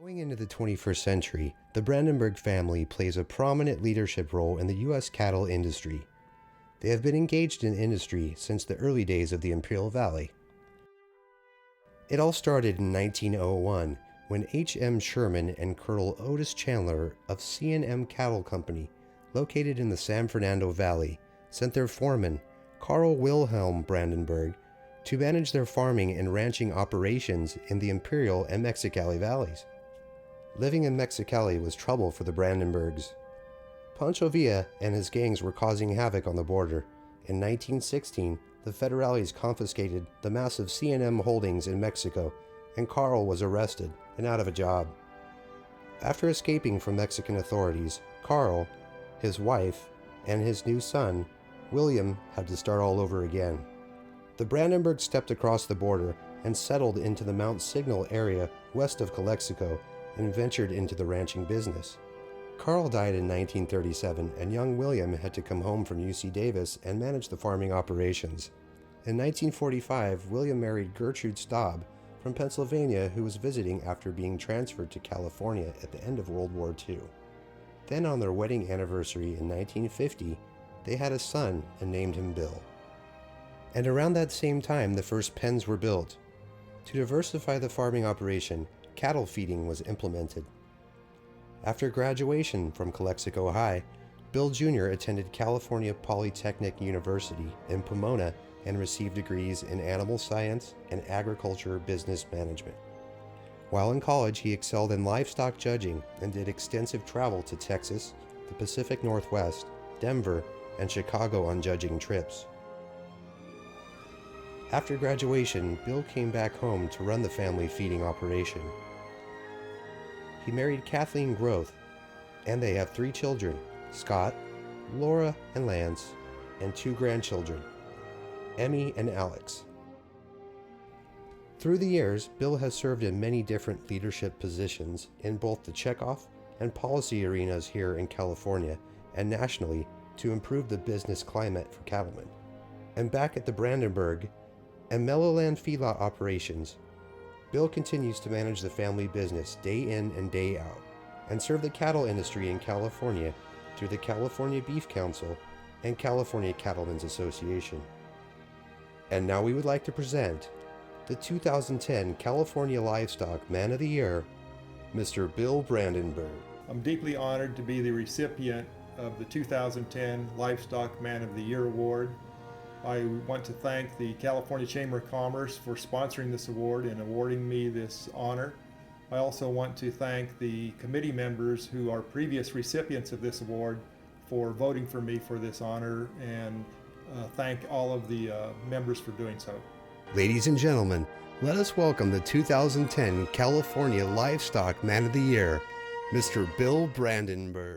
Going into the 21st century, the Brandenburg family plays a prominent leadership role in the U.S. cattle industry. They have been engaged in industry since the early days of the Imperial Valley. It all started in 1901 when H.M. Sherman and Colonel Otis Chandler of C&M Cattle Company, located in the San Fernando Valley, sent their foreman, Carl Wilhelm Brandenburg, to manage their farming and ranching operations in the Imperial and Mexicali valleys. Living in Mexicali was trouble for the Brandenburgs. Pancho Villa and his gangs were causing havoc on the border. In 1916, the Federales confiscated the massive C&M holdings in Mexico, and Carl was arrested and out of a job. After escaping from Mexican authorities, Carl, his wife, and his new son, William, had to start all over again. The Brandenburgs stepped across the border and settled into the Mount Signal area west of Calexico and ventured into the ranching business. Carl died in 1937, and young William had to come home from UC Davis and manage the farming operations. In 1945, William married Gertrude Staub from Pennsylvania, who was visiting after being transferred to California at the end of World War II. Then on their wedding anniversary in 1950, they had a son and named him Bill. And around that same time, the first pens were built. To diversify the farming operation, cattle feeding was implemented. After graduation from Calexico High, Bill Jr. attended California Polytechnic University in Pomona and received degrees in animal science and agriculture business management. While in college, he excelled in livestock judging and did extensive travel to Texas, the Pacific Northwest, Denver, and Chicago on judging trips. After graduation, Bill came back home to run the family feeding operation. He married Kathleen Groth, and they have 3 children, Scott, Laura, and Lance, and 2 grandchildren, Emmy and Alex. Through the years, Bill has served in many different leadership positions in both the checkoff and policy arenas here in California and nationally to improve the business climate for cattlemen. And back at the Brandenburg and Meadowland feedlot operations, Bill continues to manage the family business day in and day out and serve the cattle industry in California through the California Beef Council and California Cattlemen's Association. And now we would like to present the 2010 California Livestock Man of the Year, Mr. Bill Brandenburg. I'm deeply honored to be the recipient of the 2010 Livestock Man of the Year Award. I want to thank the California Chamber of Commerce for sponsoring this award and awarding me this honor. I also want to thank the committee members who are previous recipients of this award for voting for me for this honor, and thank all of the members for doing so. Ladies and gentlemen, let us welcome the 2010 California Livestock Man of the Year, Mr. Bill Brandenburg.